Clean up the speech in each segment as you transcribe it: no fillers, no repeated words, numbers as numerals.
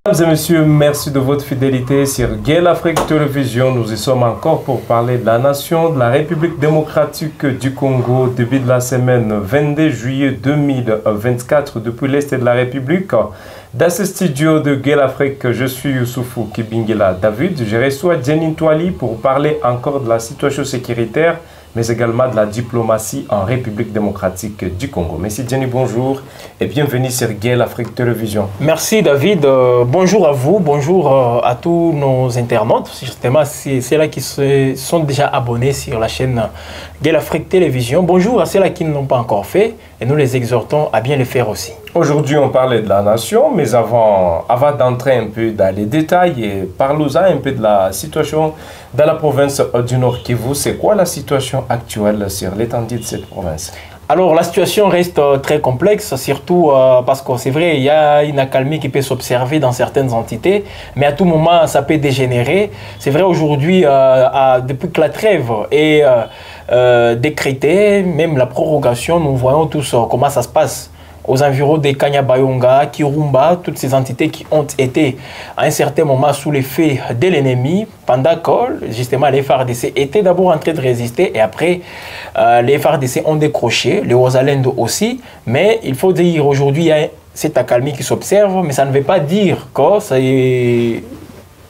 Mesdames et messieurs, merci de votre fidélité sur Gale Afrique Télévision. Nous y sommes encore pour parler de la nation, de la République démocratique du Congo. Début de la semaine 22 juillet 2024, depuis l'Est de la République. Dans ce studio de Gale Afrique, je suis Youssoufou Kibingila David. Je reçois Jenny Ntwali pour parler encore de la situation sécuritaire, mais également de la diplomatie en République démocratique du Congo. Merci Jenny, bonjour et bienvenue sur Gale Afrique Télévision. Merci David, bonjour à vous, bonjour à tous nos internautes, justement ceux-là qui sont déjà abonnés sur la chaîne Gale Afrique Télévision. Bonjour à ceux-là qui ne l'ont pas encore fait et nous les exhortons à bien le faire aussi. Aujourd'hui, on parlait de la nation, mais avant d'entrer un peu dans les détails, parlons-en un peu de la situation dans la province du Nord Kivu. C'est quoi la situation actuelle sur l'étendue de cette province? Alors, la situation reste très complexe, surtout parce que c'est vrai, il y a une accalmie qui peut s'observer dans certaines entités, mais à tout moment, ça peut dégénérer. C'est vrai, aujourd'hui, depuis que la trêve est décrétée, même la prorogation, nous voyons tous comment ça se passe aux environs de Kanyabayonga, Kirumba, toutes ces entités qui ont été à un certain moment sous l'effet de l'ennemi, pendant que justement les FARDC étaient d'abord en train de résister et après les FARDC ont décroché, les Wazalendo aussi, mais il faut dire aujourd'hui il y a cette accalmie qui s'observe, mais ça ne veut pas dire que c'est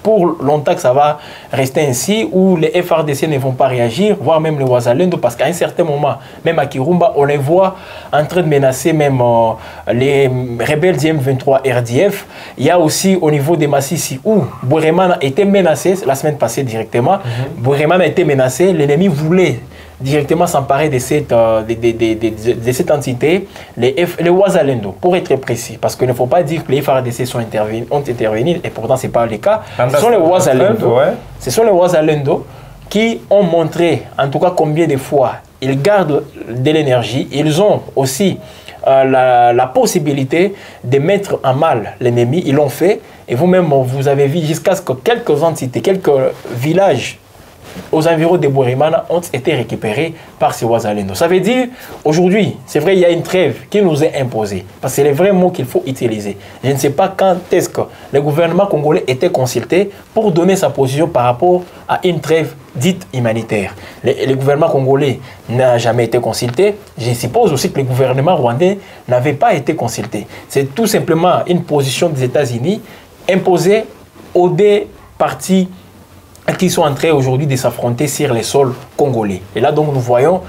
pour longtemps que ça va rester ainsi, où les FARDC ne vont pas réagir, voire même les Wazalendo, parce qu'à un certain moment, même à Kirumba, on les voit en train de menacer même les rebelles du M23 RDF. Il y a aussi au niveau des Massissi, où Boureman a été menacé, la semaine passée directement, Boureman a été menacé, l'ennemi voulait directement s'emparer de cette entité, les Wazalendo, pour être précis, parce qu'il ne faut pas dire que les FARDC ont intervenu, et pourtant ce n'est pas le cas. Ce sont les Wazalendo qui ont montré, en tout cas combien de fois, ils gardent de l'énergie, ils ont aussi la possibilité de mettre en mal l'ennemi, ils l'ont fait, et vous-même vous avez vu jusqu'à ce que quelques entités, quelques villages aux environs de Bourimana ont été récupérés par ces Wazalendo. Ça veut dire, aujourd'hui, c'est vrai, il y a une trêve qui nous est imposée. Parce que c'est les vrais mots qu'il faut utiliser. Je ne sais pas quand est-ce que le gouvernement congolais était consulté pour donner sa position par rapport à une trêve dite humanitaire. Le gouvernement congolais n'a jamais été consulté. Je suppose aussi que le gouvernement rwandais n'avait pas été consulté. C'est tout simplement une position des États-Unis imposée aux deux partis qui sont en train aujourd'hui de s'affronter sur les sols congolais. Et là, donc, nous voyons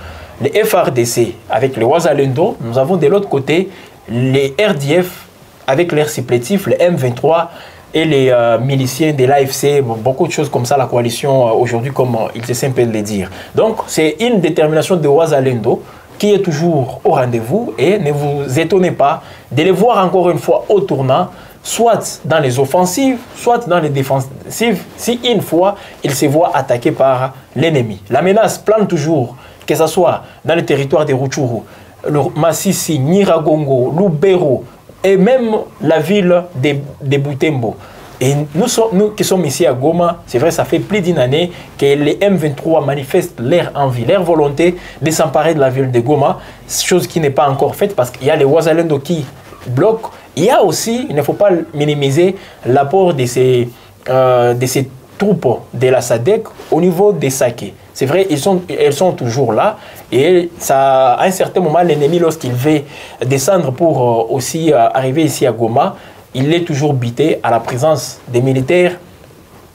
les FARDC avec les Wazalendo. Nous avons de l'autre côté les RDF avec leurs supplétifs, les M23 et les miliciens de l'AFC, beaucoup de choses comme ça, la coalition aujourd'hui, comme il est simple de le dire. Donc, c'est une détermination de Wazalendo qui est toujours au rendez-vous et ne vous étonnez pas de les voir encore une fois au tournant, soit dans les offensives, soit dans les défensives, si une fois ils se voient attaqués par l'ennemi. La menace plane toujours, que ce soit dans le territoire de Rutshuru, le Massissi, Nyiragongo, Lubero et même la ville de Butembo. Et nous qui sommes ici à Goma, c'est vrai, ça fait plus d'une année que les M23 manifestent leur envie, leur volonté de s'emparer de la ville de Goma, chose qui n'est pas encore faite parce qu'il y a les Wazalendo qui bloquent. Il y a aussi, il ne faut pas minimiser l'apport de ces troupes de la SADC au niveau des Saké. C'est vrai, elles sont toujours là. Et ça, à un certain moment, l'ennemi, lorsqu'il veut descendre pour aussi arriver ici à Goma, il est toujours bité à la présence des militaires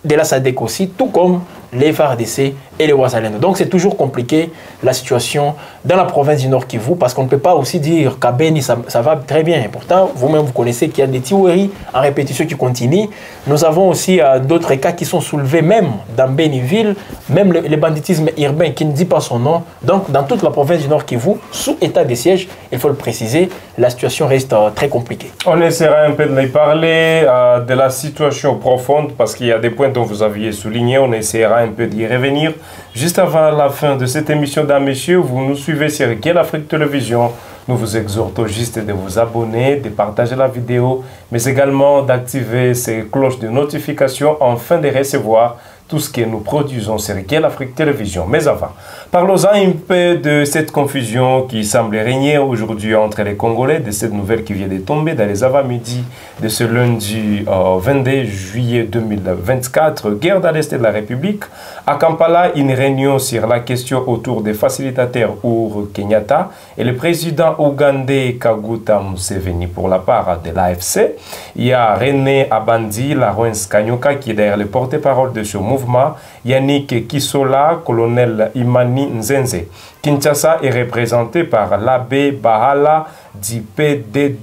de la SADC aussi, tout comme les FARDC et les Wazalendo. Donc c'est toujours compliqué la situation dans la province du Nord Kivu parce qu'on ne peut pas aussi dire qu'à Beni ça va très bien. Et pourtant, vous-même vous connaissez qu'il y a des théories en répétition qui continuent. Nous avons aussi d'autres cas qui sont soulevés même dans Beniville, même le banditisme urbain qui ne dit pas son nom. Donc dans toute la province du Nord Kivu, sous état de siège, il faut le préciser, la situation reste très compliquée. On essaiera un peu de les parler de la situation profonde parce qu'il y a des points dont vous aviez souligné. On essaiera un peu d'y revenir. Juste avant la fin de cette émission, dames et messieurs, vous nous suivez sur Gale Afrique Télévision. Nous vous exhortons juste de vous abonner, de partager la vidéo, mais également d'activer ces cloches de notification afin de recevoir tout ce que nous produisons sur Gale Afrique Télévision. Mais avant, Parlons-en un peu de cette confusion qui semble régner aujourd'hui entre les Congolais, de cette nouvelle qui vient de tomber dans les avant-midi de ce lundi 22 juillet 2024. Guerre dans l'Est de la République. À Kampala, une réunion sur la question autour des facilitateurs Uhuru Kenyatta et le président ougandais Kaguta Museveni pour la part de l'AFC. Il y a René Abandi, Lawrence Kanyuka qui est derrière le porte-parole de ce mouvement, Yannick Kisola, colonel Imani Nzenze. Kinshasa est représenté par l'abbé Bahala du PDDRCS.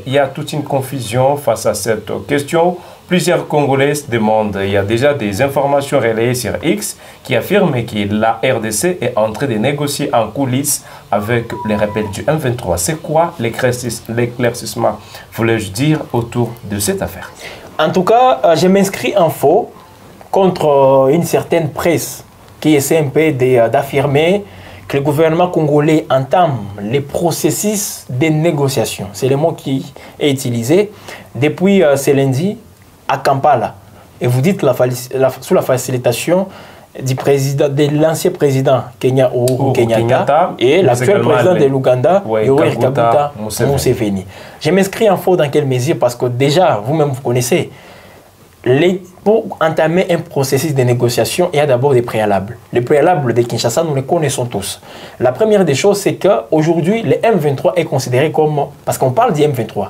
Il y a toute une confusion face à cette question. Plusieurs Congolais se demandent, il y a déjà des informations relayées sur X qui affirment que la RDC est en train de négocier en coulisses avec les rebelles du M23. C'est quoi l'éclaircissement, voulais-je dire, autour de cette affaire? En tout cas, je m'inscris en faux contre une certaine presse qui essaie un peu d'affirmer que le gouvernement congolais entame les processus de négociation. C'est le mot qui est utilisé depuis ce lundi à Kampala. Et vous dites sous la facilitation du président, de l'ancien président Uhuru Kenyatta et l'actuel président de l'Ouganda, Yoweri Kaguta Museveni. Je m'inscris en faux dans quelle mesure? Parce que déjà, vous-même, vous connaissez, pour entamer un processus de négociation, il y a d'abord des préalables. Les préalables de Kinshasa, nous les connaissons tous. La première des choses, c'est qu'aujourd'hui, le M23 est considéré comme... Parce qu'on parle du M23.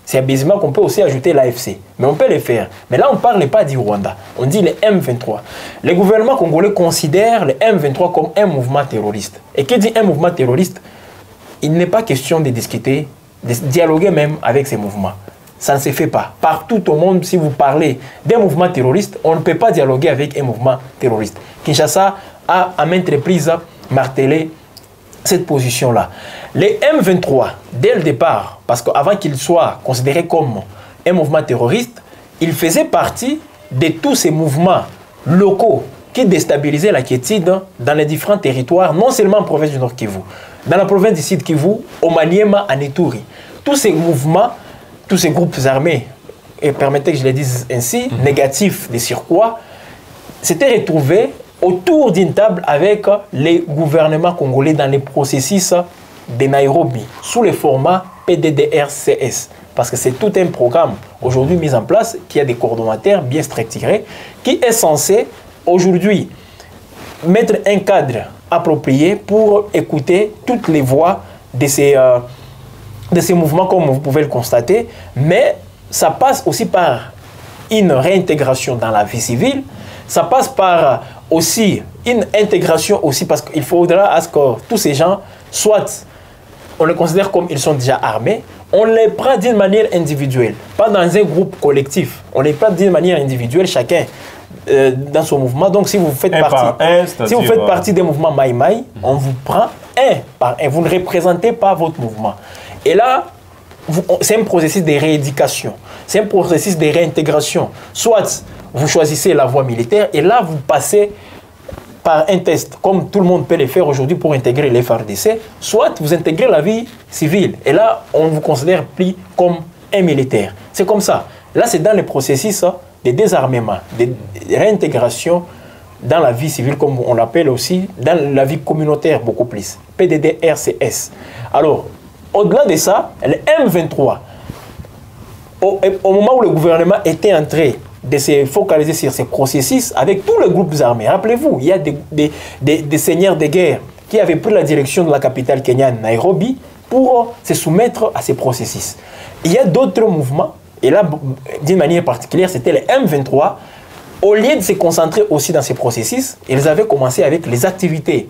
C'est abusivement qu'on peut aussi ajouter l'AFC. Mais on peut le faire. Mais là, on ne parle pas du Rwanda. On dit le M23. Le gouvernement congolais considère le M23 comme un mouvement terroriste. Et qui dit un mouvement terroriste, il n'est pas question de discuter, de dialoguer même avec ces mouvements. Ça ne se fait pas. Partout au monde, si vous parlez d'un mouvement terroriste, on ne peut pas dialoguer avec un mouvement terroriste. Kinshasa a à maintes reprises martelé cette position-là. Les M23, dès le départ, parce qu'avant qu'il soit considéré comme un mouvement terroriste, il faisait partie de tous ces mouvements locaux qui déstabilisaient la quiétude dans les différents territoires, non seulement en province du Nord Kivu, dans la province du Sud Kivu, au Maniema, à Ituri. Tous ces mouvements, tous ces groupes armés, et permettez que je le dise ainsi, négatifs de surcroît, s'étaient retrouvés autour d'une table avec les gouvernements congolais dans les processus de Nairobi, sous le format PDDRCS. Parce que c'est tout un programme aujourd'hui mis en place qui a des coordonnateurs bien structurés, qui est censé aujourd'hui mettre un cadre approprié pour écouter toutes les voix de ces mouvements, comme vous pouvez le constater. Mais ça passe aussi par une réintégration dans la vie civile, ça passe par aussi une intégration aussi, parce qu'il faudra à ce que tous ces gens, soit on les considère comme ils sont déjà armés, on les prend d'une manière individuelle, pas dans un groupe collectif, on les prend d'une manière individuelle, chacun dans son mouvement. Donc si vous faites partie des mouvements Maï Maï, on vous prend un par un, vous ne représentez pas votre mouvement. Et là, c'est un processus de rééducation, c'est un processus de réintégration. Soit vous choisissez la voie militaire et là vous passez par un test, comme tout le monde peut le faire aujourd'hui pour intégrer les FARDC, soit vous intégrez la vie civile et là on ne vous considère plus comme un militaire. C'est comme ça. Là c'est dans le processus de désarmement, de réintégration dans la vie civile, comme on l'appelle aussi, dans la vie communautaire beaucoup plus, PDDRCS. Alors, au-delà de ça, le M23, au moment où le gouvernement était en train de se focaliser sur ces processus avec tous les groupes armés, rappelez-vous, il y a des seigneurs de guerre qui avaient pris la direction de la capitale kenyane, Nairobi, pour se soumettre à ces processus. Il y a d'autres mouvements, et là, d'une manière particulière, c'était le M23. Au lieu de se concentrer aussi dans ces processus, ils avaient commencé avec les activités,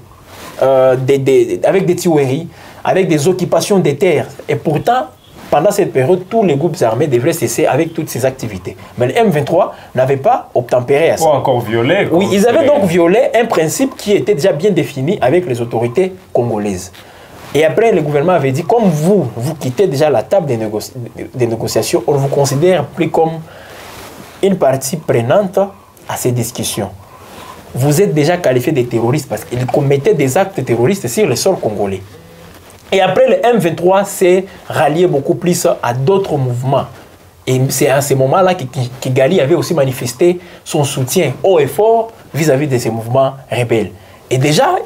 avec des tueries, avec des occupations des terres. Et pourtant, pendant cette période, tous les groupes armés devraient cesser avec toutes ces activités. Mais le M23 n'avait pas obtempéré à ça. Ou encore violé. Oui, ils avaient donc violé un principe qui était déjà bien défini avec les autorités congolaises. Et après, le gouvernement avait dit, comme vous quittez déjà la table des négociations, on ne vous considère plus comme une partie prenante à ces discussions. Vous êtes déjà qualifié de terroristes parce qu'ils commettaient des actes terroristes sur le sol congolais. Et après, le M23 s'est rallié beaucoup plus à d'autres mouvements. Et c'est à ce moment-là que Kigali avait aussi manifesté son soutien haut et fort vis-à-vis de ces mouvements rebelles. Et déjà,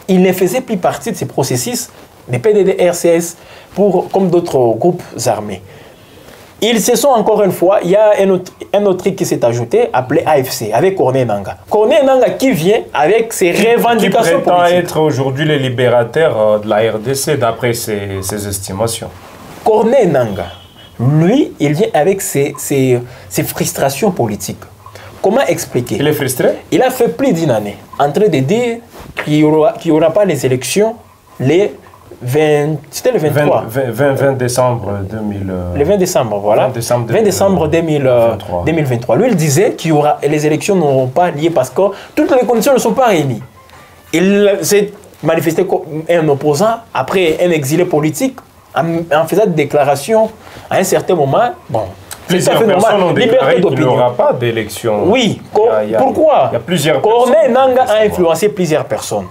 il ne faisait plus partie de ces processus des PDD-RCS comme d'autres groupes armés. Ils se sont encore une fois, il y a un autre truc qui s'est ajouté, appelé AFC, avec Corneille Nangaa. Corneille Nangaa qui vient avec ses revendications qui prétend être aujourd'hui les libérateurs de la RDC, d'après ses estimations. Corneille Nangaa, lui, il vient avec ses frustrations politiques. Comment expliquer? Il est frustré? Il a fait plus d'une année en train de dire qu'il n'y aura pas les élections c'était le 23. 20 décembre 2000. Le 20 décembre, voilà. 20 décembre 2023. Lui, il disait qu'il y aura, les élections n'auront pas lieu parce que toutes les conditions ne sont pas réunies. Il s'est manifesté comme un opposant, après un exilé politique, en faisant des déclarations à un certain moment. Bon, plusieurs personnes ont déclaré qu'il n'y aura pas d'élection. Oui, pourquoi? Il y a plusieurs Corneille Nangaa a influencé plusieurs personnes.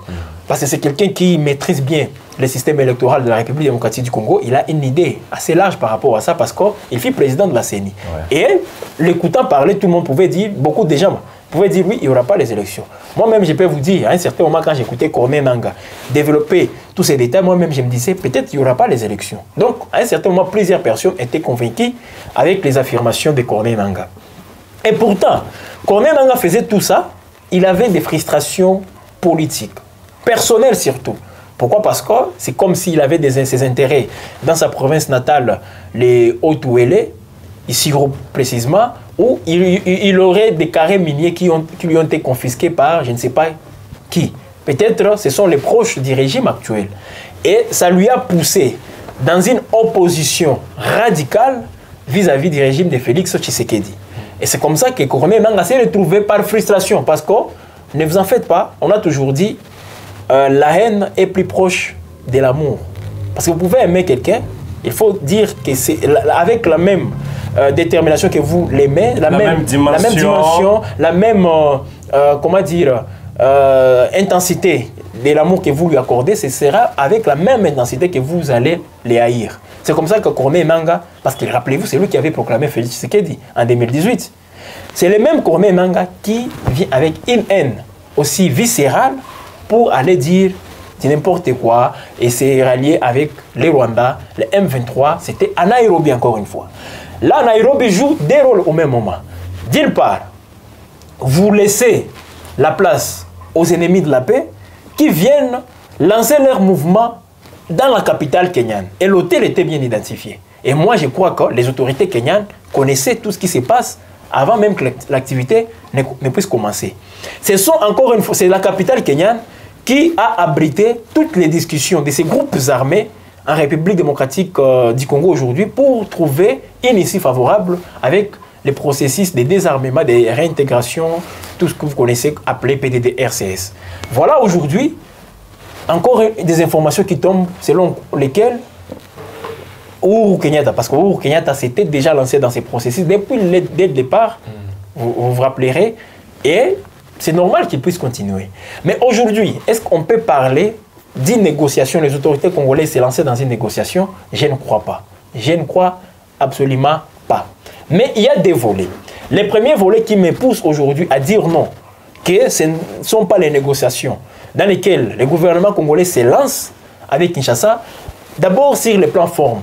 Parce que c'est quelqu'un qui maîtrise bien le système électoral de la République démocratique du Congo. Il a une idée assez large par rapport à ça parce qu'il fut président de la CENI. Ouais. Et l'écoutant parler, tout le monde pouvait dire, beaucoup de gens pouvaient dire oui, il n'y aura pas les élections. Moi-même, je peux vous dire, à un certain moment, quand j'écoutais Corneille Nangaa développer tous ces détails, moi-même, je me disais peut-être qu'il n'y aura pas les élections. Donc, à un certain moment, plusieurs personnes étaient convaincues avec les affirmations de Corneille Nangaa. Et pourtant, Corneille Nangaa faisait tout ça, il avait des frustrations politiques. Personnel surtout. Pourquoi? Parce que c'est comme s'il avait ses intérêts dans sa province natale, les Haut-Ouélé, ici précisément, où il aurait des carrés miniers qui lui ont été confisqués par je ne sais pas qui. Peut-être ce sont les proches du régime actuel. Et ça lui a poussé dans une opposition radicale vis-à-vis du régime de Félix Tshisekedi. Et c'est comme ça que Corneille Nangaa s'est retrouvé par frustration. Parce que, ne vous en faites pas, on a toujours dit la haine est plus proche de l'amour. Parce que vous pouvez aimer quelqu'un, il faut dire que c'est avec la même détermination que vous l'aimez, la même dimension, la même comment dire, intensité de l'amour que vous lui accordez, ce sera avec la même intensité que vous allez les haïr. C'est comme ça que Corneille Nangaa, parce que rappelez-vous, c'est lui qui avait proclamé Félix Tshisekedi en 2018. C'est le même Corneille Nangaa qui vient avec une haine aussi viscérale pour aller dire n'importe quoi et se rallier avec les Rwandais, le M23, c'était à Nairobi encore une fois. Là, Nairobi joue des rôles au même moment. D'une part, vous laissez la place aux ennemis de la paix qui viennent lancer leur mouvement dans la capitale kenyane. Et l'hôtel était bien identifié. Et moi, je crois que les autorités kenyanes connaissaient tout ce qui se passe avant même que l'activité ne puisse commencer. Ce sont encore une fois, c'est la capitale kenyane qui a abrité toutes les discussions de ces groupes armés en République démocratique du Congo aujourd'hui pour trouver une issue favorable avec les processus de désarmement, de réintégration, tout ce que vous connaissez appelé PDD-RCS. Voilà aujourd'hui encore des informations qui tombent selon lesquelles Uhuru Kenyatta, parce que Uhuru Kenyatta s'était déjà lancé dans ces processus dès le départ, vous vous rappellerez, et c'est normal qu'il puisse continuer. Mais aujourd'hui, est-ce qu'on peut parler d'une négociation? Les autorités congolaises se lancer dans une négociation? Je ne crois pas. Je ne crois absolument pas. Mais il y a des volets. Les premiers volets qui me poussent aujourd'hui à dire non, que ce ne sont pas les négociations dans lesquelles le gouvernement congolais se lance avec Kinshasa, d'abord sur le plan forme.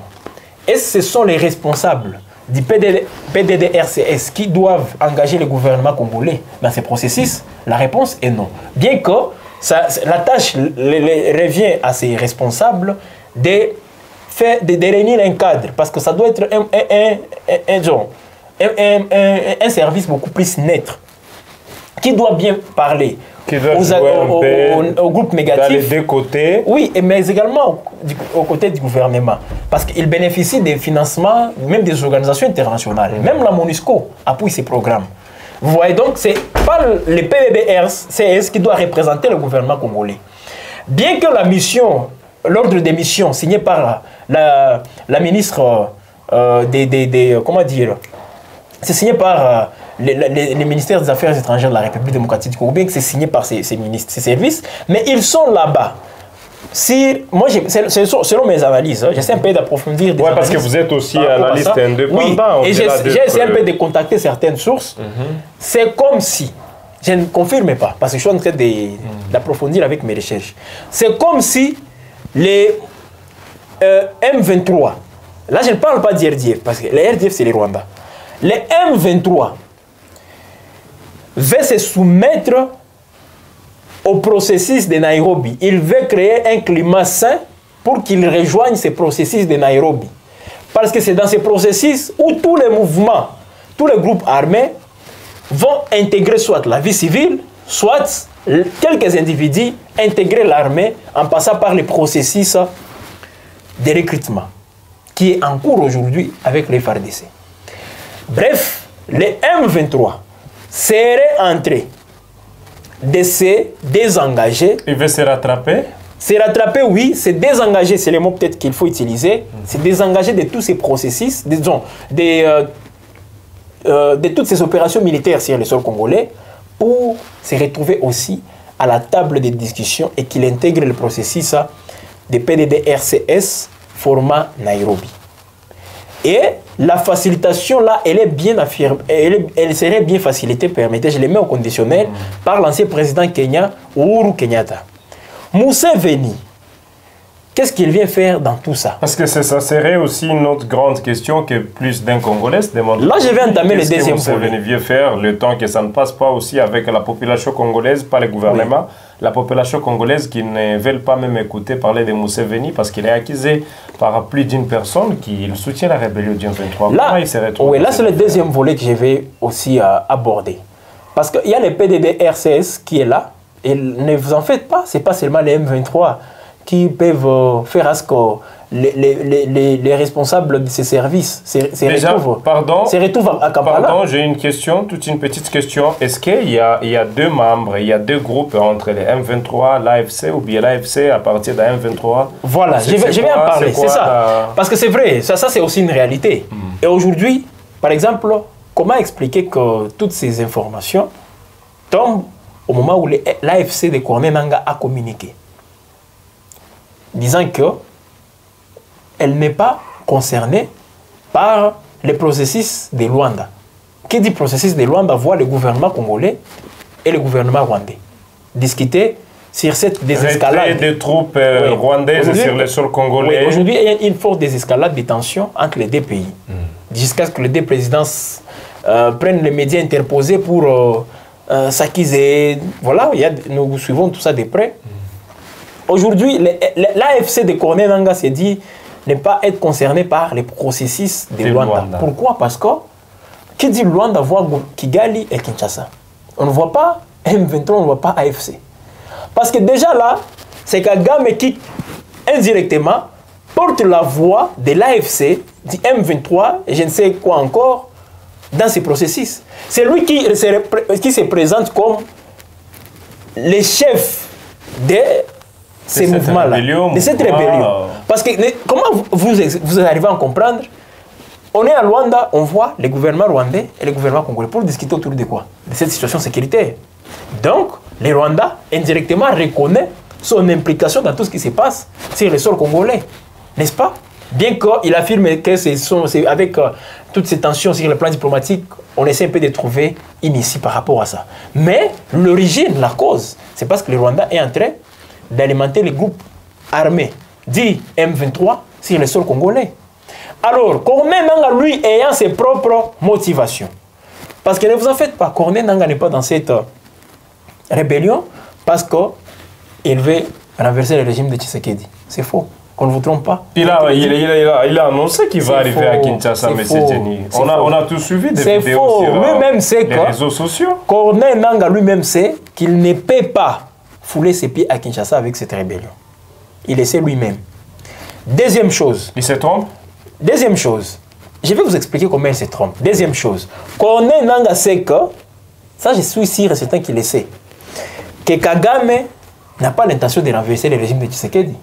Est-ce que ce sont les responsables du PDD-RCS qui doivent engager le gouvernement congolais dans ces processus? La réponse est non. Bien que la tâche revient à ces responsables de réunir un cadre, parce que ça doit être un service beaucoup plus neutre, qui doit bien parler au groupe négatif. Dans les deux côtés. Oui, mais également au côté du gouvernement. Parce qu'il bénéficie des financements, même des organisations internationales. Même la MONUSCO appuie ces programmes. Vous voyez donc, ce n'est pas le PDD-RCS qui doit représenter le gouvernement congolais. Bien que la mission, l'ordre des missions signé par la ministre comment dire, c'est signé par les ministères des Affaires étrangères de la République démocratique du Congo, bien que c'est signé par ces ministres, ces services, mais ils sont là-bas. Moi, selon mes analyses, j'essaie un peu d'approfondir des analyses. Parce que vous êtes aussi analyste indépendant. Oui, et j'ai essayé un peu de contacter certaines sources. C'est comme si Je ne confirme pas, parce que je suis en train d'approfondir avec mes recherches. C'est comme si les M23, là je ne parle pas d'RDF, parce que les RDF c'est les Rwandais. Les M23 veulent se soumettre au processus de Nairobi. Ils veulent créer un climat sain pour qu'ils rejoignent ce processus de Nairobi. Parce que c'est dans ce processus où tous les mouvements, tous les groupes armés vont intégrer soit la vie civile, soit quelques individus intégrer l'armée en passant par le processus de recrutement qui est en cours aujourd'hui avec les FARDC. Bref, les M23 seraient en train de se désengager. Ils veulent se rattraper? Se rattraper, oui, se désengager, c'est le mot peut-être qu'il faut utiliser, se désengager de tous ces processus, disons, de toutes ces opérations militaires sur le sol congolais pour se retrouver aussi à la table de discussion et qu'il intègre le processus de PDD-RCS format Nairobi. Et la facilitation là, elle est bien affirmée, elle serait bien facilitée, permettez, je les mets au conditionnel, par l'ancien président Kenya, Uhuru Kenyatta. Museveni, qu'est-ce qu'il vient faire dans tout ça? Parce que ça serait aussi une autre grande question que plus d'un Congolais se demande. Là, je vais entamer le deuxième volet. Qu'est-ce que Museveni vient faire le temps que ça ne passe pas aussi avec la population congolaise, pas le gouvernement, la population congolaise qui ne veut pas même écouter parler de Museveni parce qu'il est accusé par plus d'une personne qui soutient la rébellion du 23. Là, là c'est le deuxième volet que je vais aussi aborder. Parce qu'il y a le PDD-RCS qui est là, et ne vous en faites pas, ce n'est pas seulement les M23 qui peuvent faire à ce que les responsables de ces services se retrouvent à Kampala. Pardon, j'ai une question, toute une petite question. Est-ce qu'il y a deux membres, il y a deux groupes entre les M23, l'AFC ou bien l'AFC à partir de M23? Voilà, je vais en parler, c'est ça. Parce que c'est vrai, ça c'est aussi une réalité. Et aujourd'hui, par exemple, comment expliquer que toutes ces informations tombent au moment où l'AFC de Corneille Nangaa a communiqué, disant qu'elle n'est pas concernée par le processus de Luanda. Qui dit processus de Luanda voit le gouvernement congolais et le gouvernement rwandais discuter sur cette désescalade. Des troupes rwandaises sur le sol congolais. Oui, aujourd'hui, il y a une forte désescalade des tensions entre les deux pays. Jusqu'à ce que les deux présidences prennent les médias interposés pour s'accuser. Voilà, nous suivons tout ça de près. Aujourd'hui, l'AFC de Corneille Nangaa s'est dit ne pas être concerné par les processus de Luanda. Pourquoi? Parce que qui dit Luanda voit Kigali et Kinshasa. On ne voit pas M23, on ne voit pas AFC. Parce que déjà là, c'est Kagame qui, indirectement, porte la voix de l'AFC, du M23, et je ne sais quoi encore, dans ces processus. C'est lui qui se présente comme le chef de ces mouvements-là, de cette rébellion. Parce que, comment vous arrivez à comprendre? On est à Luanda, on voit le gouvernement rwandais et le gouvernement congolais pour discuter autour de quoi? De cette situation sécuritaire. Donc, le Rwanda, indirectement, reconnaît son implication dans tout ce qui se passe sur le sol congolais. N'est-ce pas? Bien qu'il affirme que c'est avec toutes ces tensions sur le plan diplomatique, on essaie un peu de trouver une issue par rapport à ça. Mais l'origine, la cause, c'est parce que le Rwanda est en train d'alimenter les groupes armés, dit M23, sur le sol congolais. Alors, Corneille Nangaa, lui, ayant ses propres motivations. Parce que ne vous en faites pas, Corneille Nangaa n'est pas dans cette rébellion parce qu'il veut renverser le régime de Tshisekedi. C'est faux. Qu'on ne vous trompe pas. Il a annoncé qu'il va arriver à Kinshasa, M. Jenny. On a tout suivi des vidéos sur les réseaux sociaux. Corneille Nangaa lui-même sait qu'il ne peut pas fouler ses pieds à Kinshasa avec cette rébellion. Il le sait lui-même. Deuxième chose. Il se trompe? Deuxième chose. Je vais vous expliquer comment il se trompe. Deuxième chose. Corneille Nangaa sait que, ça je suis sûr et certain qu'il le sait, que Kagame n'a pas l'intention de renverser le régime de Tshisekedi.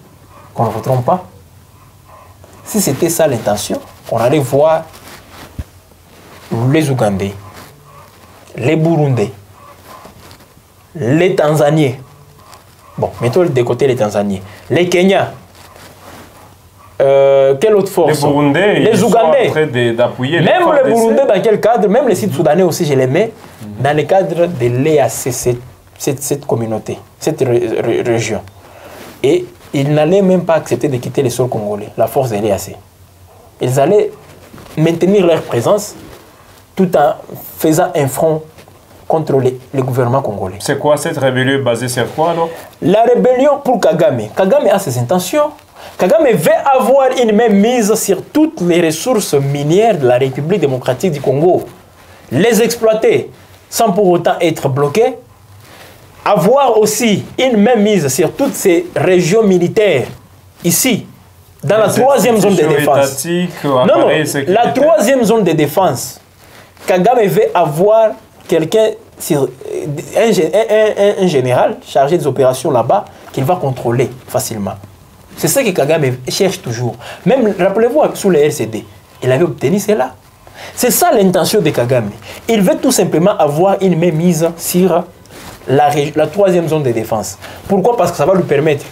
Qu'on ne vous trompe pas. Si c'était ça l'intention, on allait voir les Ougandais, les Burundais, les Tanzaniens. Bon, mettons de côté les Tanzaniens. Les Kenyans. quelle autre force? Les Burundais, les Ougandais. Sont en train d'appuyer. Même les Burundais, dans quel cadre? Même les Sud-Soudanais aussi, je les mets dans le cadre de l'EAC, cette communauté, cette région. Et ils n'allaient même pas accepter de quitter les sols congolais, la force de l'EAC. Ils allaient maintenir leur présence tout en faisant un front contre le gouvernement congolais. C'est quoi cette rébellion basée sur quoi alors? La rébellion pour Kagame. Kagame a ses intentions. Kagame veut avoir une même mise sur toutes les ressources minières de la République démocratique du Congo. Les exploiter sans pour autant être bloqués. Avoir aussi une même mise sur toutes ces régions militaires ici, dans la troisième zone de défense. Non, la troisième zone de défense. Kagame veut avoir quelqu'un, un général chargé des opérations là-bas, qu'il va contrôler facilement. C'est ça que Kagame cherche toujours. Même, rappelez-vous, sous le RCD, il avait obtenu cela. C'est ça l'intention de Kagame. Il veut tout simplement avoir une même mise sur la troisième zone de défense. Pourquoi? Parce que ça va lui permettre,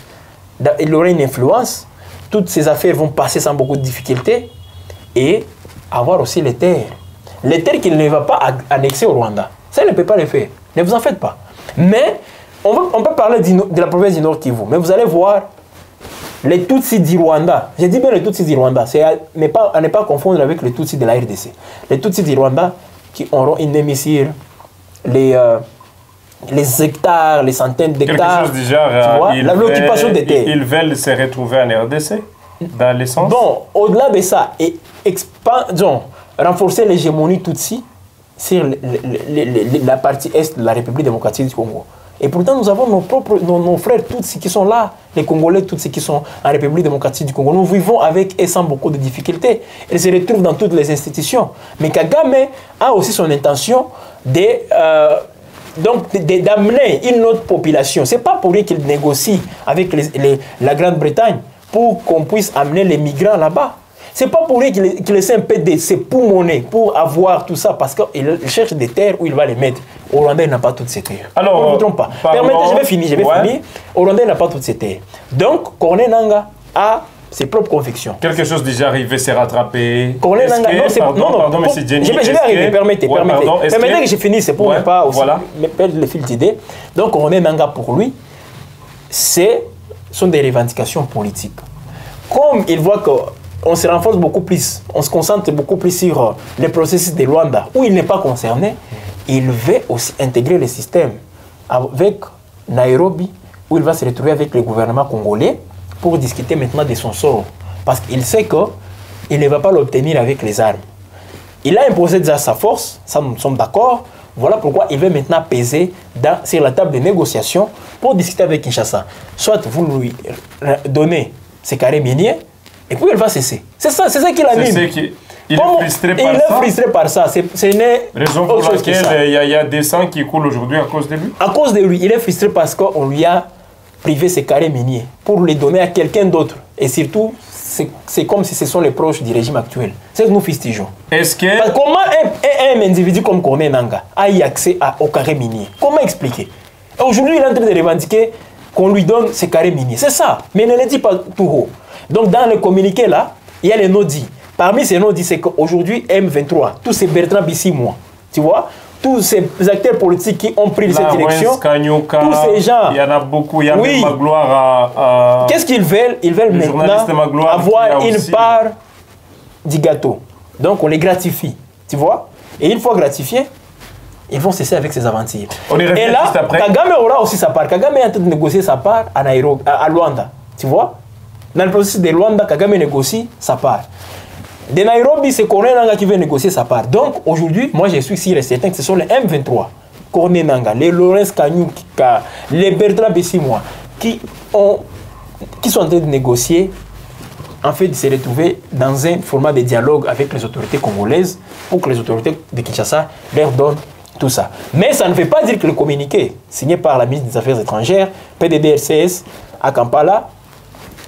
il aura une influence, toutes ces affaires vont passer sans beaucoup de difficultés, et avoir aussi les terres. Les terres qu'il ne va pas annexer au Rwanda. Ça, il ne peut pas le faire. Ne vous en faites pas. Mais, on peut parler de la province du Nord Kivu. Mais vous allez voir, les Tutsis du Rwanda, je dis bien les Tutsis du Rwanda, à ne pas confondre avec les Tutsis de la RDC. Les Tutsis du Rwanda qui auront une émissire, les hectares, les centaines d'hectares. Quelque chose du genre, l'occupation des terres. Ils veulent se retrouver en RDC, dans l'essence. Bon, au-delà de ça, et renforcer l'hégémonie Tutsi sur la partie est de la République démocratique du Congo. Et pourtant, nous avons nos frères Tutsis qui sont là, les Congolais Tutsis qui sont en République démocratique du Congo. Nous vivons avec et sans beaucoup de difficultés. Ils se retrouvent dans toutes les institutions. Mais Kagame a aussi son intention d'amener une autre population. Ce n'est pas pour lui qu'il négocie avec la Grande-Bretagne pour qu'on puisse amener les migrants là-bas. Ce n'est pas pour lui qu'il essaie un peu de se poumonner pour avoir tout ça, parce qu'il cherche des terres où il va les mettre. Au Rwanda, il n'a pas toutes ces terres. Alors, ne vous trompe pas. Permettez, je vais finir. Au Rwanda, il n'a pas toutes ces terres. Donc, Corneille Nangaa a ses propres convictions. Quelque chose déjà arrivé, s'est rattrapé. Corneille Nangaa, pardon, mais c'est Jenny. Je vais arriver, permettez que je finisse, c'est pour ne pas aussi perdre le fil d'idée. Donc, Corneille Nangaa, pour lui, sont des revendications politiques. Comme il voit que on se renforce beaucoup plus, on se concentre beaucoup plus sur les processus de Rwanda, où il n'est pas concerné, il veut aussi intégrer le système avec Nairobi, où il va se retrouver avec le gouvernement congolais pour discuter maintenant de son sort. Parce qu'il sait qu'il ne va pas l'obtenir avec les armes. Il a imposé déjà sa force, ça nous sommes d'accord. Voilà pourquoi il veut maintenant peser sur la table de négociation pour discuter avec Kinshasa. Soit vous lui donnez ses carrés miniers, et puis elle va cesser. C'est ça qu'il a mis. Il est frustré par ça. Il est frustré par ça. C'est une raison pour laquelle il y a des sangs qui coulent aujourd'hui à cause de lui. À cause de lui. Il est frustré parce qu'on lui a privé ses carrés miniers pour les donner à quelqu'un d'autre. Et surtout, c'est comme si ce sont les proches du régime actuel. C'est que nous fustigeons. Comment un individu comme Corneille Nangaa a eu accès aux carrés miniers? Comment expliquer? Aujourd'hui, il est en train de revendiquer qu'on lui donne ses carrés miniers. C'est ça. Mais ne le dit pas tout haut. Donc, dans le communiqué là, il y a les no-dits. Parmi ces no-dits, c'est qu'aujourd'hui, M23, tous ces Bertrand Bissimois, tu vois, tous ces acteurs politiques qui ont pris cette direction, tous ces gens. Il y en a beaucoup, il y a même Magloire à qu'est-ce qu'ils veulent? Ils veulent maintenant avoir une part du gâteau. Donc, on les gratifie, tu vois. Et une fois gratifiés, ils vont cesser avec ces aventures. Et là, Kagame aura aussi sa part. Kagame est en train de négocier sa part à Luanda, tu vois. Dans le processus de Luanda, Kagame négocie sa part. De Nairobi, c'est Corneille Nangaa qui veut négocier sa part. Donc aujourd'hui, moi je suis sûr et certain que ce sont les M23, Corneille Nangaa, les Laurence Kanyuka, les Bertrand Bissimois, qui sont en train de négocier, en fait, de se retrouver dans un format de dialogue avec les autorités congolaises pour que les autorités de Kinshasa leur donnent tout ça. Mais ça ne veut pas dire que le communiqué signé par la ministre des Affaires étrangères, PDDRCS, à Kampala,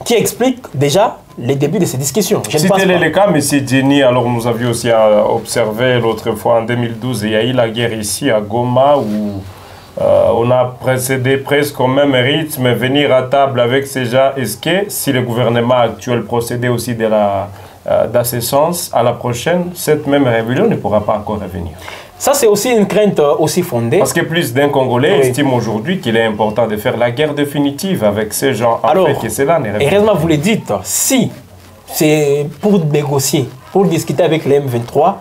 qui explique déjà les débuts de ces discussions. Si tel est le cas, M. Jenny, alors nous avions aussi observé l'autre fois en 2012, il y a eu la guerre ici à Goma où On a précédé presque au même rythme, venir à table avec ces gens. Est-ce que si le gouvernement actuel procédait aussi dans ce sens, à la prochaine, cette même rébellion ne pourra pas encore revenir? Ça, c'est aussi une crainte aussi fondée. Parce que plus d'un Congolais estime aujourd'hui qu'il est important de faire la guerre définitive avec ces gens. Alors, que cela n'est et heureusement, vous le dites, si c'est pour négocier, pour discuter avec les M23,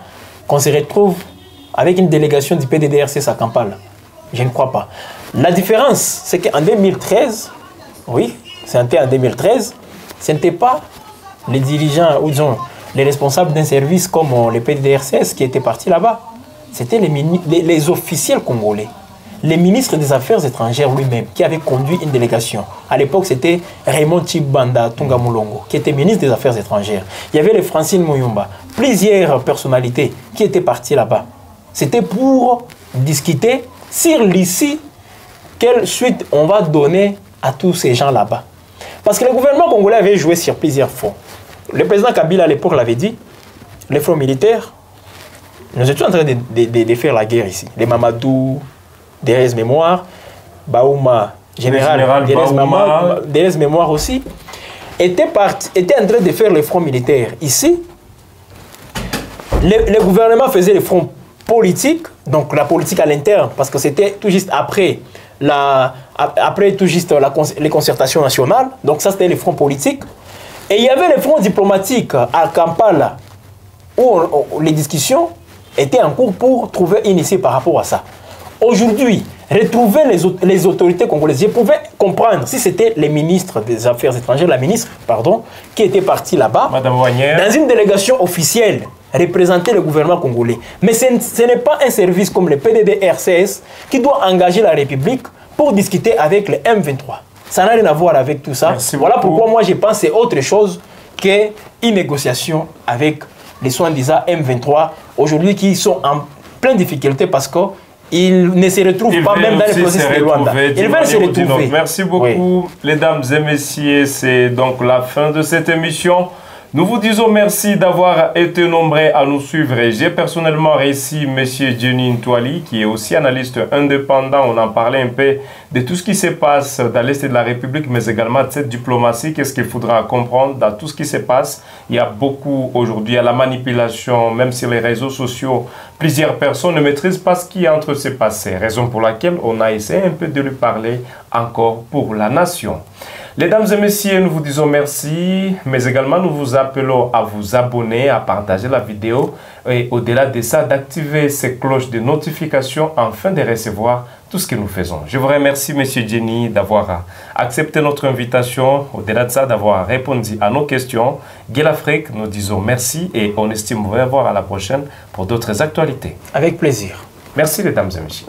qu'on se retrouve avec une délégation du PDDRCS à Kampala. Je ne crois pas. La différence, c'est qu'en 2013, oui, c'était en 2013, ce n'était pas les dirigeants, ou disons, les responsables d'un service comme le PDDRCS qui étaient partis là-bas. C'était les officiels congolais. Le ministre des Affaires étrangères lui-même qui avait conduit une délégation. À l'époque, c'était Raymond Tshibanda Tunga Mulongo, qui était ministre des Affaires étrangères. Il y avait les Francine Muyumba, plusieurs personnalités qui étaient parties là-bas. C'était pour discuter sur l'issue, quelle suite on va donner à tous ces gens là-bas. Parce que le gouvernement congolais avait joué sur plusieurs fronts. Le président Kabila à l'époque l'avait dit, les fronts militaires, nous étions en train de faire la guerre ici. Les Mamadou, Derez Mémoire, Baouma, général Derez Mémoire aussi, étaient en train de faire les fronts militaires. Ici, le gouvernement faisait les fronts politiques, donc la politique à l'interne, parce que c'était tout juste après les concertations nationales, donc ça c'était les fronts politiques. Et il y avait les fronts diplomatiques à Kampala, où les discussions étaient en cours pour trouver une issue par rapport à ça. Aujourd'hui, retrouver les autorités congolaises, je pouvais comprendre si c'était les ministres des Affaires étrangères, la ministre, pardon, qui était partie là-bas, dans une délégation officielle, représenter le gouvernement congolais. Mais ce n'est pas un service comme le PDDRCS qui doit engager la République pour discuter avec le M23. Ça n'a rien à voir avec tout ça. Voilà pourquoi moi je pense que c'est autre chose qu'une négociation avec les soi-disant M23, aujourd'hui qui sont en pleine difficulté parce qu'ils ne se retrouvent pas même dans le processus de Rwanda. Ils veulent se retrouver. Merci beaucoup, mesdames et messieurs. C'est donc la fin de cette émission. Nous vous disons merci d'avoir été nombreux à nous suivre. J'ai personnellement réussi M. Jenny Ntwali, qui est aussi analyste indépendant. On en parlait un peu de tout ce qui se passe dans l'Est de la République, mais également de cette diplomatie. Qu'est-ce qu'il faudra comprendre dans tout ce qui se passe? Il y a beaucoup aujourd'hui à la manipulation, même sur les réseaux sociaux. Plusieurs personnes ne maîtrisent pas ce qui est en train de se passer. Raison pour laquelle on a essayé un peu de lui parler encore pour la nation. Mesdames et messieurs, nous vous disons merci, mais également nous vous appelons à vous abonner, à partager la vidéo et au-delà de ça, d'activer ces cloches de notification afin de recevoir tout ce que nous faisons. Je vous remercie, Monsieur Jenny, d'avoir accepté notre invitation, au-delà de ça, d'avoir répondu à nos questions. Guel Afrique, nous disons merci et on estime vous revoir à la prochaine pour d'autres actualités. Avec plaisir. Merci, mesdames et messieurs.